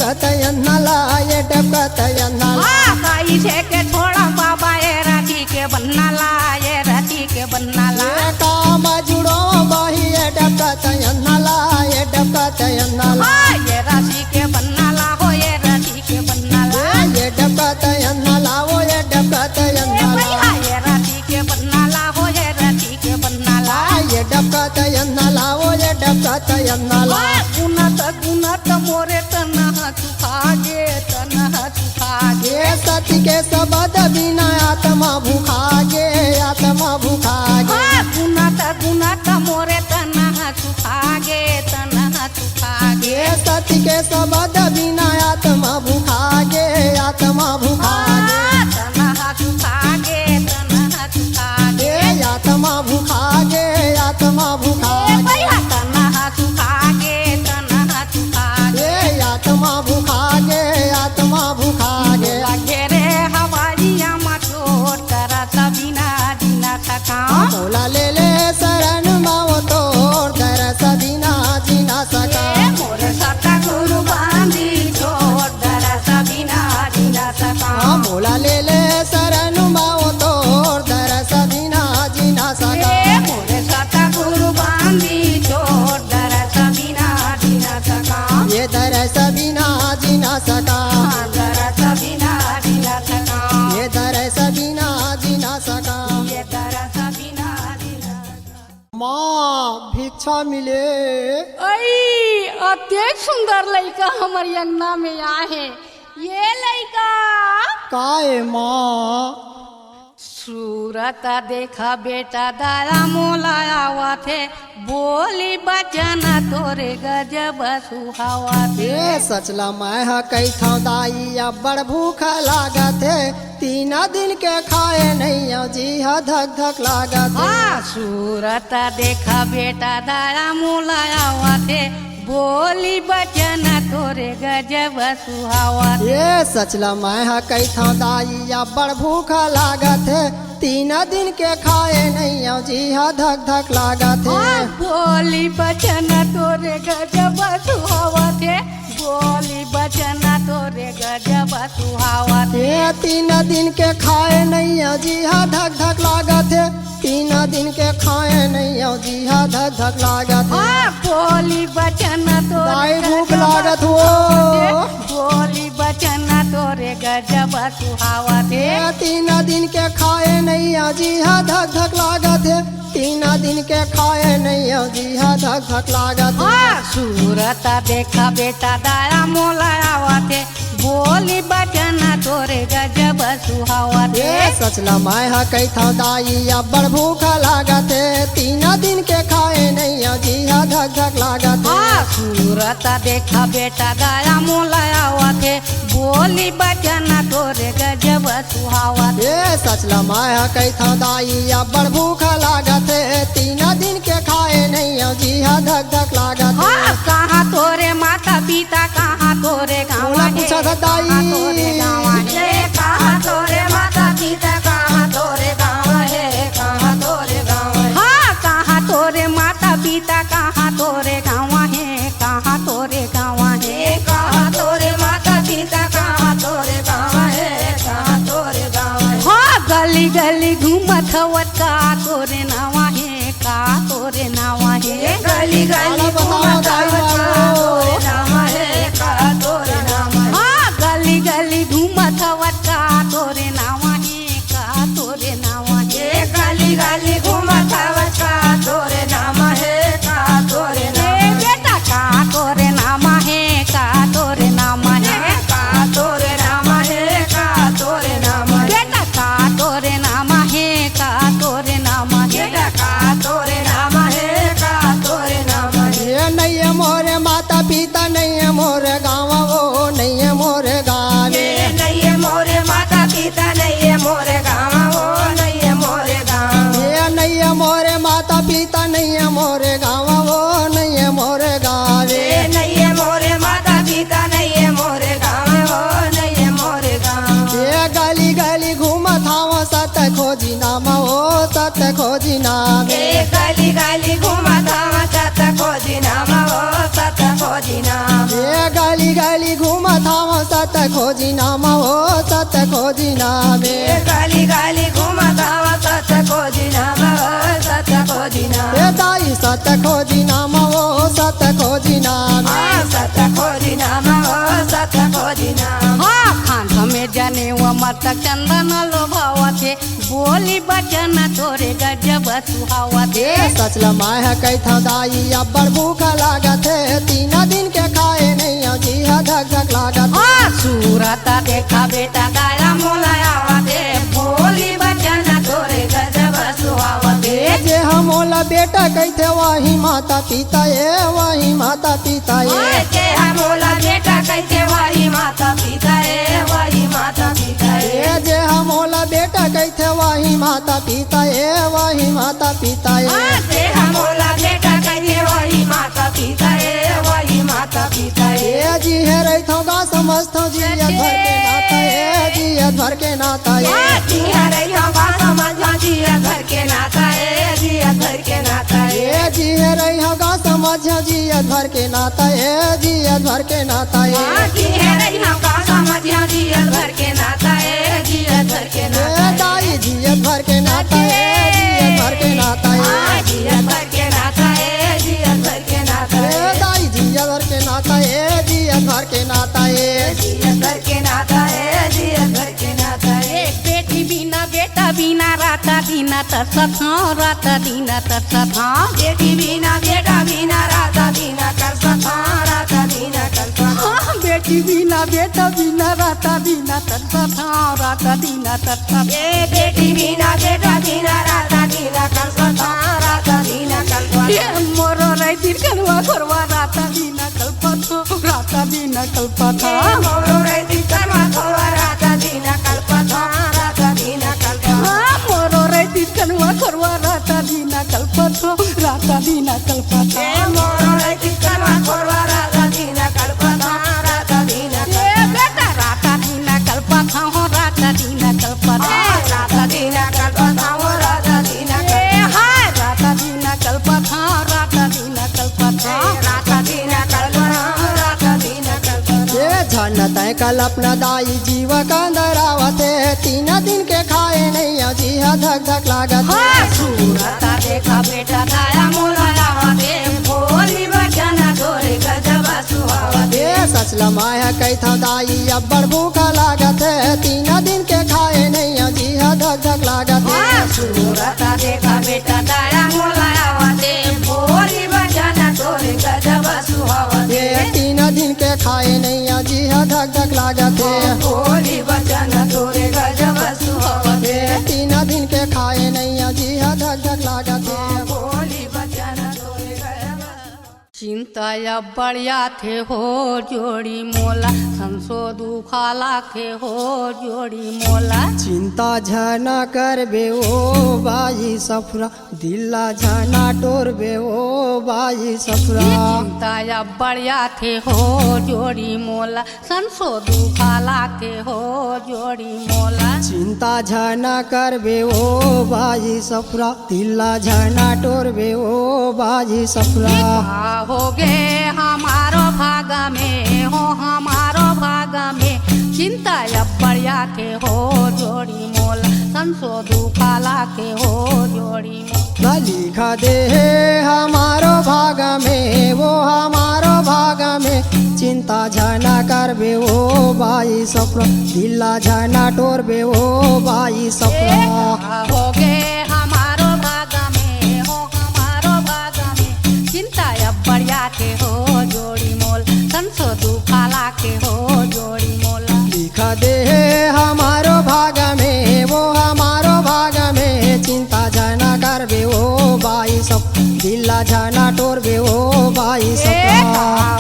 डबकत अन्नला ये डबकत अन्नला काई छे के छोड़ा बाबा ये राठी के बननाला ये राठी के बननाला ये काम जुड़ो बाही ये डबकत अन्नला ये डबकत अन्नला ये राठी के बननाला हो ये राठी के बननाला ये डबकत अन्नला वो ये डबकत अन्नला ये राठी के बननाला हो ये राठी के बननाला ये डबकत अन्नला वो ये डबकत अन्नला गुनत मोरे तनह चुखागे ये सत्य के सबद बिना आत्मा भूखागे आत्मा भूखागे गुनत मोरे तनह चुखागे ये सत्य के सबद बिना आत्मा भूखागे आत्मा भूखागे तनह चुखागे ये आत्मा भूखागे आत्मा भूखागे तनह चुखागे ये आत्मा भूखागे आत्मा भूखागे घेरे हवाइया मचोट करा सबिना जीना सका मोला ले शरण माओ तोर दर सदीना जीना सका मोर सता गुरु बांधी छोड़ दरा सबिना जीना सका मोला ले शरण माओ तोर दर सदीना जीना सका मोर सता गुरु बांधी छोड़ दरा सबिना जीना सका ये दर सदीना जीना सका दरा सबिना जीना सका ये दर सदीना जीना सका ये दरा सबिना जीना सका माँ भिक्षा मिले ऐ अत्यंत सुंदर लड़का हमारी अंगना में आहे ये लड़का काय माँ सूरत देखा बेटा दारा मोलाया थे बोली बचन तोरे गजब सुहावा थे ये सचला मैं कई था दाई अब बड़ भूखा लागत है 3 दिन के खाए नहीं जी धक धक लागत है सूरत देखा बेटा दारा मोलाया थे बोली बचन तोरे गजब सुहावा थे ये सचला मैं कई था दाई अब बड़ भूखा लागत है 3 दिन के खाए नहीं जी धक धक लागत है बोली बचन तोरे गजब सुहावा थे बोली बचन तोरे गजब सुहावा थे ये 3 दिन के खाए नहीं जी धक धक लागत है 3 दिन के खाए नहीं जी धक धक लागत है बोली बचन दाई तोरे भूख गजब लागत हो बोली बचन तोरे गजब सुहावा थे ये 3 दिन के खाए नहीं जी धक धक लागत है 3 दिन के खाए नहीं जी धक धक लागत है सूरत देखा बेटा दाया मोलाया थे बोली बचन तोरे गजब सुहावा थे ये सचला मैं कई था दाई अब बड़ भूखा लागत है 3 दिन के खाए नहीं जी धक धक लागत है सूरत देखा बेटा दाया मोलाया थे बोली बचन तोरे गजब सुहावा थे ये सचला मैं कई था दाई अब बड़ भूखा लागत है 3 दिन के खाए नहीं जी धक धक लागत है कहाँ तोरे माता पिता कहाँ तोरे गाँव बोला पूछा था दाई तोरे गाँव है कहाँ तोरे माता पिता कहाँ तोरे गाँव है कहाँ तोरे गाँव है कहाँ तोरे माता पिता कहाँ तोरे गाँव है कहाँ तोरे गाँव है कहाँ तोरे माता पिता कहाँ तोरे गाँव है कहाँ तोरे गाँव है गली गली घूमत हवत का तोरे नावा है का तोरे नावा है गली गली घूमत हवत का तोरे नावा है का तोरे नावा है गली गली घूमत हवत का तोरे नावा है का तोरे नावा है गली गली घूमत हवत का तोरे नामा है का तोरे नामा बेटा का तोरे नामा है का तोरे नामा है का तोरे नामा है का तोरे नामा बेटा का तोरे नामा है का तोरे नामा है का तोरे नामा है का तोरे नामा है ये नहीं है मोरे माता पिता नहीं है मोरे गाँव वो नहीं है मोरे गाँव ये नहीं है मोरे माता पिता नहीं है मोरे गाँव वो नहीं है मोरे गाँव ये नहीं है मोरे माता पिता नहीं है मोरे गाँव वो नहीं है मोरे गाँव ये नहीं है मोरे माता पिता नहीं है मोरे गाँव वो नहीं है मोरे गाँव ये गली गली घूमत हवा सत खोजी नाम हो सत खोजी नाम ये गली गली घूमत हवा सत खोजी नाम हो सत खोजी नाम ये गली गली घूमत हव सत खोजी नाम हो सत खोजी नाम गली गली घूमत हव सत खोजी नाम सत खोजी नाम ये दाई सत खोजी नाम हो सत खोजी नाम सत खोजी नाम सत खोजी नाम खान में जाने व मत चंदन लोभावते बोली बचन तोरे गजब सुहावते सच लमाय है कई था दाई अब्बर भूख लागत है 3 दिन के खाए नहीं जी धक धक लागत सूरत देखा बेटा गाया मोलायावते बोली बचन तोरे गजब सुहावते जे हमोला बेटा कहते वही माता पिता ये वही माता पिता ये जे हमोला बेटा कहते वही माता पिता है वही माता पिता है जे हमोला बेटा कहते वही माता पिता ये वही माता पिता ये जे हमोला बेटा कहते वही माता पिता है वही माता पिता है ये जी है रही थो गा समझतो जी भर के नाता ये जी भर के नाता ये जी हरे हम समझा जी घर के नाता है जी घर के नाता है ये जी है रही हो गा समझो जी भर के नाता ये जी भर के नाता ये जी हरे हम समझा जी घर के नाता है जी घर के नाता ये दाई जी भर के नाता ये जी भर के नाता ये जी घर के नाता है जी घर के नाता ये है दाई जी भर के नाता ये जी भर के नाता ये जी घर के नाता है जी घर के नाता है एक बेटी बिना बेटा बिना राता दिन तरसत हाँ राता दिन तरसत हाँ बेटी बिना बेटा बिना राता दिन कर सका राता दिन कर सका बेटी बिना बेटा बिना राता दिन तरसत हाँ राता दिन तरसत ये बेटी बिना बेटा बिना राता दिन कर सका राता दिन कर सका मोरो रे दिन करवा करवा राता दिन कल्पत राता दिन कल्पत मोरो रे दिन करवा करवा राता दिन कल्पता राता दिन कल्पता मोरो रे दिन करवा करवा राता दिन कल्पत राता दिन कल्पत मोरो रे दिन करवा करवा राता दिन कल्पता राता दिन बेटा राता दिन कल्पत हो राता दिन कल्पत राता दिन कल्पता हो राता दिन हाय राता दिन कल्पत राता दिन कल्पत राता दिन कल्पता राता दिन कल्पता ये झन तय कल्पना दाई जीव कंदरावते 3 दिन के खाए नहीं जी धक धक लागत सूरता देखा बेटा दाया मोलायावते बोली बचन तोरे गजब सुहावते ये सच लमाय है कई था दाई अब्बर भूख लागत है 3 दिन के खाए नहीं जी धक धक लागत सूरता देखा बेटा दाया मोलायावते बोली बचन तोरे गजब सुहावते ये 3 दिन के खाए नहीं जी धक धक लागत है बोली बचन तोरे गजब सुहावते 3 दिन के खाए नहीं जी धक धक लागत है बोली बचन तोरे गजब चिंता या बढ़िया थे हो जोड़ी मोला संसोधु खाला थे हो जोड़ी मोला चिंता झना करबे ओ बाई सफरा दिल्ला झना टोरबे ओ बाई सफरा चिंता या बढ़िया थे हो जोड़ी मोला संसोधु खाला थे हो जोड़ी मोला चिंता झना करबे ओ बाई सफरा दिल्ला झना टोरबे ओ बाई सफरा हो गे हमारो भाग में हो हमारो भाग में चिंता या बढ़िया के हो जोड़ी मोला संसोधु खाला के हो जोड़ी मोला लिखा दे हमारो भाग में वो हमारो भाग में चिंता झना करबे ओ बाई सफरा दिल्ला झना टोरबे ओ बाई सफरा हो गे हमारो भाग में हो हमारो भाग में चिंता या बढ़िया के हो जोड़ी मोल संसोधु खाला के हो जोड़ी मोला लिखा दे हमारो भाग में वो हमारो भाग में चिंता झना करबे ओ बाई सब दिल्ला झना टोरबे ओ बाई सफरा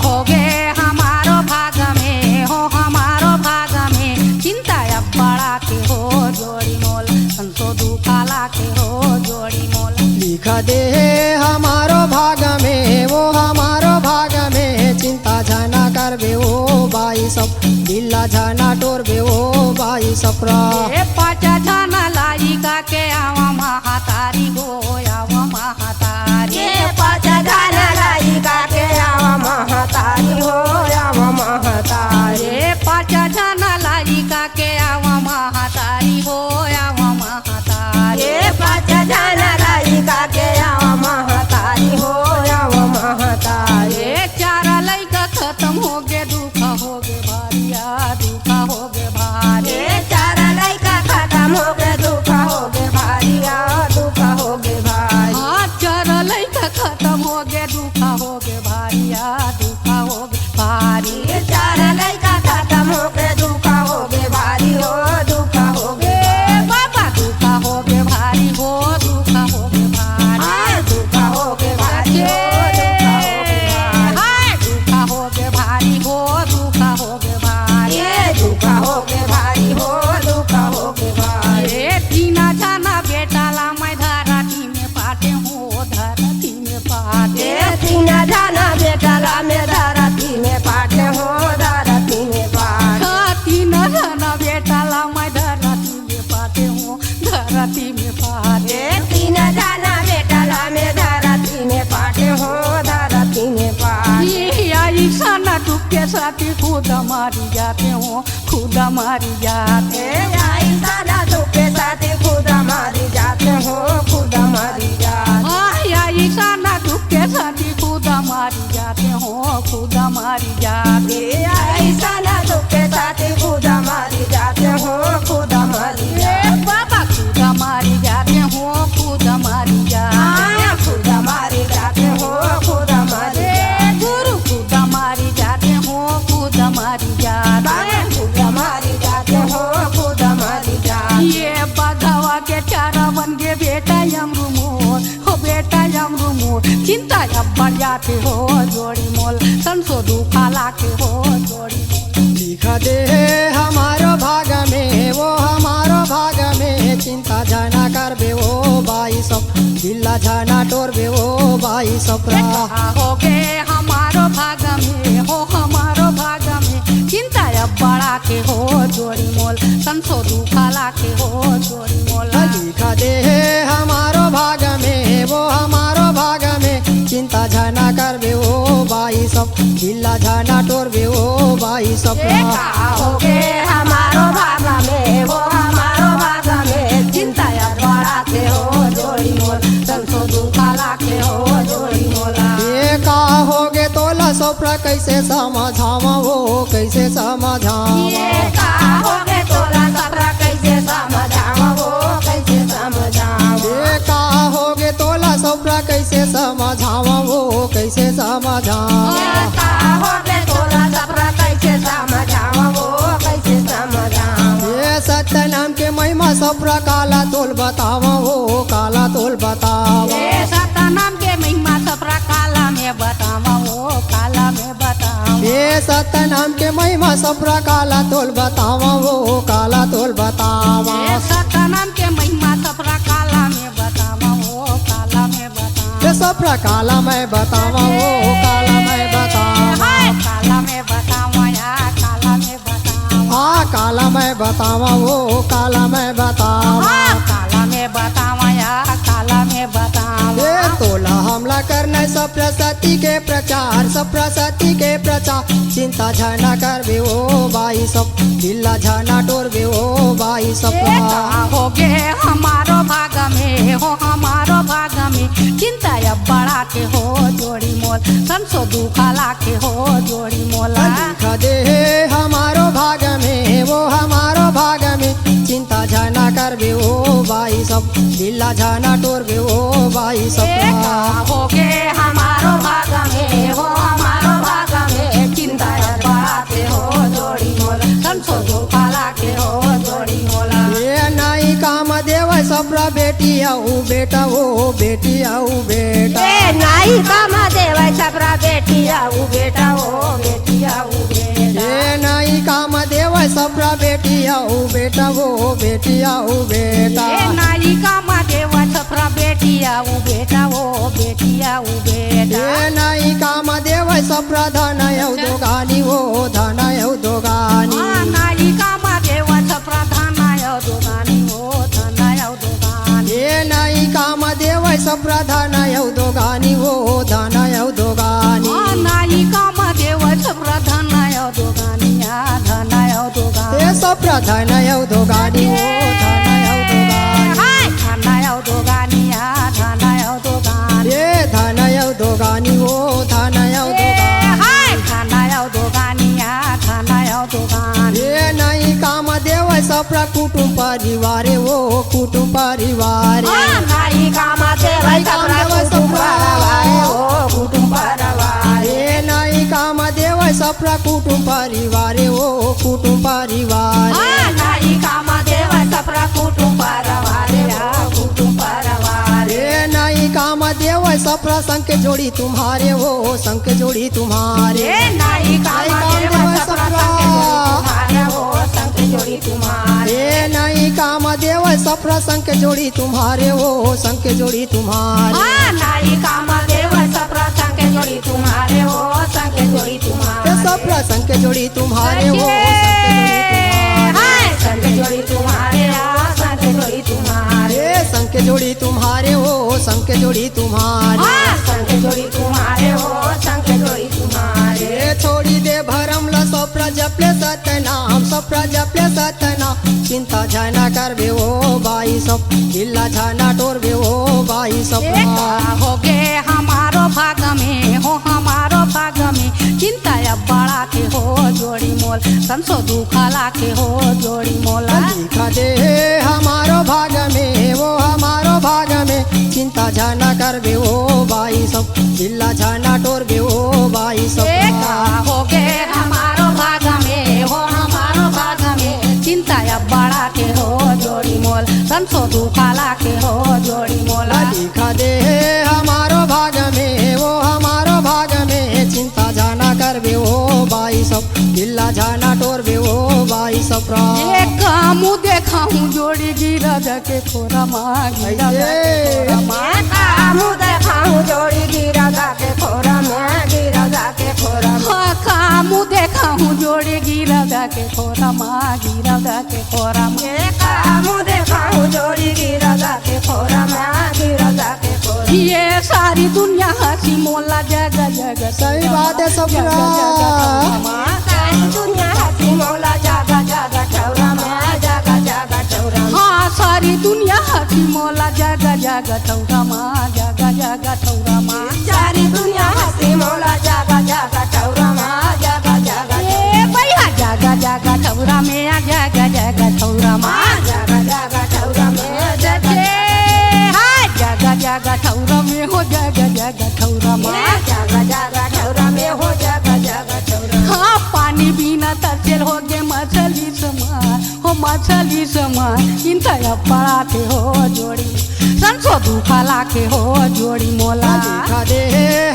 हो गे हमारो भाग में हो हमारो भाग में चिंता या बड़ा के हो जोड़ी मोल संसोधु खाला के हो जोड़ी मोल लिखा दे हमारो भाग में वो हमारो भाग में चिंता झना करबे ओ बाई सब दिल्ला झना टोरबे ओ बाई सफरा पाचा झना लाई का के आवा महातारी गो आवा महातारी पाचा गाना लाई का के आवा खुद मारी जाते हो, खुद मारी जाते। ऐसा ना दुख के साथ खुद मारी जाते हो, खुद मारी जाते। ऐसा ना दुख के साथ खुद मारी जाते हो, खुद मारी जाते। ऐसा ना दुख के साथ खुद मारी जाते हो, खुद मारी जाते। बाबा खुद मारी जाते हो, खुद मारी जाते। खुद मारी जाते हो, खुद मारी जाते। गुरु खुद मारी जाते हो, खुद मारी जाते। खुद मारी जाते हो, खुद मारी जाते। ये बधवा के चारा बन गे बेटा यमरू मोर, हो बेटा यमरू मोर। चिंता अब बढ़ जाते हो जोड़ी मोल, संसो दुखा लाके हो जोड़ी मोल। लिखा दे हमारो भाग में, वो हमारो भाग में। चिंता जाना कर बे वो भाई सब, दिल्ला जाना टोर बे वो भाई सपरा। हो गए हमारो भाग में, हो हमारो भाग में। चिंता अब बढ़ा के हो जोड़ी मोल, संसो दुखा लाके हो जोड़ी मोल। लिखा दे हमारो भाग में, वो हमारो भाग में। चिंता जाना कर बे वो भाई सब, दिल्ला जाना टोर बे वो भाई सपरा। हो गए हमारो भाग में, वो हमारो भाग में। चिंता अब बढ़ाते हो जोड़ी मोल, संसो दुखा लाके हो जोड़ी मोला। ये का होगे तोला सपरा कैसे समझावा वो, कैसे समझावा। ये का होगे तोला सपरा कैसे समझावा वो, कैसे समझावा। ये का होगे तोला सपरा कैसे समझावा वो, कैसे समझावा। ये का होगे तोला सपरा कैसे समझावा वो, कैसे समझावा। ये सत्य नाम के महिमा सपरा काला तोल बतावा वो, काला तोल बतावा। ये सतनाम के महिमा सपरा काला में बतावा वो, काला में बतावा। ये सत्य नाम के महिमा सपरा काला तोल बतावा वो, काला तोल बतावा। ये सतनाम के महिमा सपरा काला में बतावा वो, काला में बतावा। ये सपरा काला मैं बतावा वो, काला मैं बतावा। काला में बतावा या काला में बतावा। हाँ काला मैं बतावा वो, काला मैं बतावा। काला में बतावा या काला में बतावा। ये तोला हमला करना सप्रा सती के प्रचार, सप्रा सती के प्रचार। चिंता झना कर बे वो भाई सब, दिल्ला झना टोर बे वो भाई सपरा। हो गए हमारो भाग में, हो हमारो भाग में। चिंता अब बढ़ा के हो जोड़ी मोल, संसो दुखा लाके हो जोड़ी मोला। लिखा दे हमारो भाग में, वो हमारो भाग में। चिंता झना कर बे वो भाई सब, दिल्ला झना टोर बे वो भाई सपरा। हो गए हमारो भाग में, हो हमारो भाग में। चिंता अब बढ़ाते हो जोड़ी मोल, संसो दुखा लाके हो जोड़ी मोला। ये नाई काम देव सपरा बेटी आऊ बेटा वो, बेटी आऊ बेटा। ए नाई कामा देव सपरा बेटी आऊ बेटा हो, बेटी आऊ बेटा। ये नाई काम देव सपरा बेटी आऊ बेटा वो, बेटी आऊ बेटा। ए नाई कामा देव सपरा बेटी आऊ बेटा वो, बेटी आऊ बेटा। ये नाई काम देव सपरा धन आऊ दोगानी वो, धन आऊ दोगानी। नाई कामा देव सपरा धन आऊ दोगानी हो, धन आऊ दोगानी। ये नाई काम देव सपरा धन आऊ दोगानी वो, धन आऊ दोगानी। नाई कामा देव सपरा धन आऊ दोगानी या धन आऊ दोगानी। ये सपरा धन आऊ दोगानी वो, धन आऊ दोगानी। धन आऊ दोगानी या धन आऊ दोगानी। ये धन आऊ दोगानी वो, धन आऊ दोगानी। धन आऊ दोगानी या धन आऊ दोगानी। ये नाही काम देव सपरा कुटुंब परिवार वो, कुटुंब परिवार। नाई कामा देव सपरा कुटुंब परिवार हो, कुटुंब परिवार। ये नाही काम देव सपरा कुटुंब परिवार वो, कुटुंब परिवार। नाई कामा देव सपरा कुटुंब परिवार हो, कुटुंब परिवार। ये नाही काम देव सपरा संख जोड़ी तुम्हारे वो, संख जोड़ी तुम्हारे। नाई कामा देव सपरा तुम्हारे हो, संग जोड़ी तुम्हारे। ये नाही काम देव सपरा संख जोड़ी तुम्हारे वो, संख जोड़ी तुम्हारे। नाई कामा देव सपरा संग जोड़ी तुम्हारे हो, संग जोड़ी तुम्हारे। ये सपरा संख जोड़ी तुम्हारे वो, संग जोड़ी तुम्हारे हो, संग जोड़ी तुम्हारे। ये संख जोड़ी तुम्हारे वो, संख जोड़ी तुम्हारे। संग जोड़ी तुम्हारे हो, संग जोड़ी तुम्हारे। ये छोड़ी दे भरम ला सपरा जपले सतनाम सप्रा जपले सतनाम चिंता झाना करबे ओ बाई सब ढिल्ला झाना टोरबे ओ बाई सब हो गे हमारो भाग में हो हमारो भाग में चिंता अब बड़ा के हो जोड़ी मोल संसो दुखाला के हो जोड़ी मोला लिखा दे हमारो भाग में वो हमारो भाग में चिंता झाना करबे ओ बाई सब ढिल्ला झाना टोरबे ओ बाई सब हो गे हमारो भाग में हो हमारो भाग में चिंता अब बड़ा के हो जोड़ी मोल संसो दुखाला के हो जोड़ी मोला लिखा दे हमारो भाग में वो हमारो भाग में चिंता झाना करबे ओ बाई सब ढिल्ला झाना टोरबे ओ बाई सब एक मुँह देखा हूँ जोड़ी गिरा जाके खोरा माँ गिरा मुँह देखा हूँ जोड़ी गिरा जाके खोरा में गिरा जाके खोरा में मुँह देखा हूँ जोड़ी गिरा जाके खोरा माँ गिरा जाके खोरा में मुँह देखा हूँ जोड़ी गिरा जाके खोरा में गिरा जाके खोरा ये सारी दुनिया हंसी मोला जगह जगह सही बात है सब दुनिया हंसी मौला जागा जागा ठौरा में जागा जागा ठौरा में हाँ सारी दुनिया हंसी मोला जगह जगह ठौरा माँ जगह जगह ठौरा माँ सारी दुनिया हंसी मौला जागा जागा ठौरा में जागा जागा ए भैया जगह जगह ठौरा में जगह जगह ठौरा माँ जागा जागा ठौरा में जगह जगह ठौरा में हो जगह जगह ठौरा माँ जागा जागा ठौरा में हो जागा जागा ठौरा हाँ पानी बिना तरसेल हो गे मछली समान हो मछली समान चिंता पड़ा के हो जोड़ी संसो दुखाला के हो जोड़ी मोला लिखा दे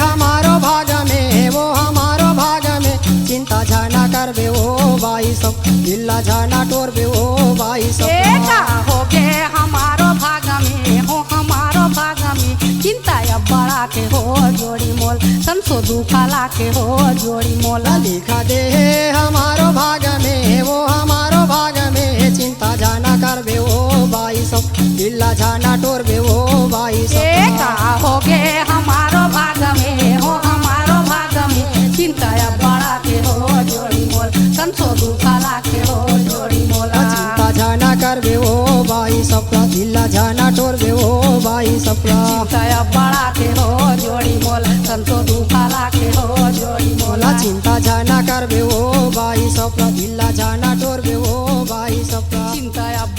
हमारो भाग में वो हमारो भाग में चिंता झाना करबे ओ बाई सब ढिल्ला झाना टोरबे ओ बाई एका सब हो गे हमारो भाग में हो हमारो भाग में चिंता अब बड़ा के हो जोड़ी मोल संसो दुखाला के हो जोड़ी मोला लिखा दे हमारो भाग में वो हमारो भाग में चिंता झाना करबे ओ बाई सब ढिल्ला झाना टोरबे ओ बाई एका सब हो गे हमारो भाग में हो हमारो भाग में चिंता अब बड़ा के हो जोड़ी मोल संसो दुखाला के हो जोड़ी मोला चिंता झाना करबे ओ बाई सब ढिल्ला झाना टोरबे ओ बाई सब चिंता बड़ा के हो जोड़ी मोल संतो दुखाला के हो जोड़ी मोला चिंता झाना करबे ओ बाई सब ढिल्ला झाना टोरबे ओ बाई सब चिंता अब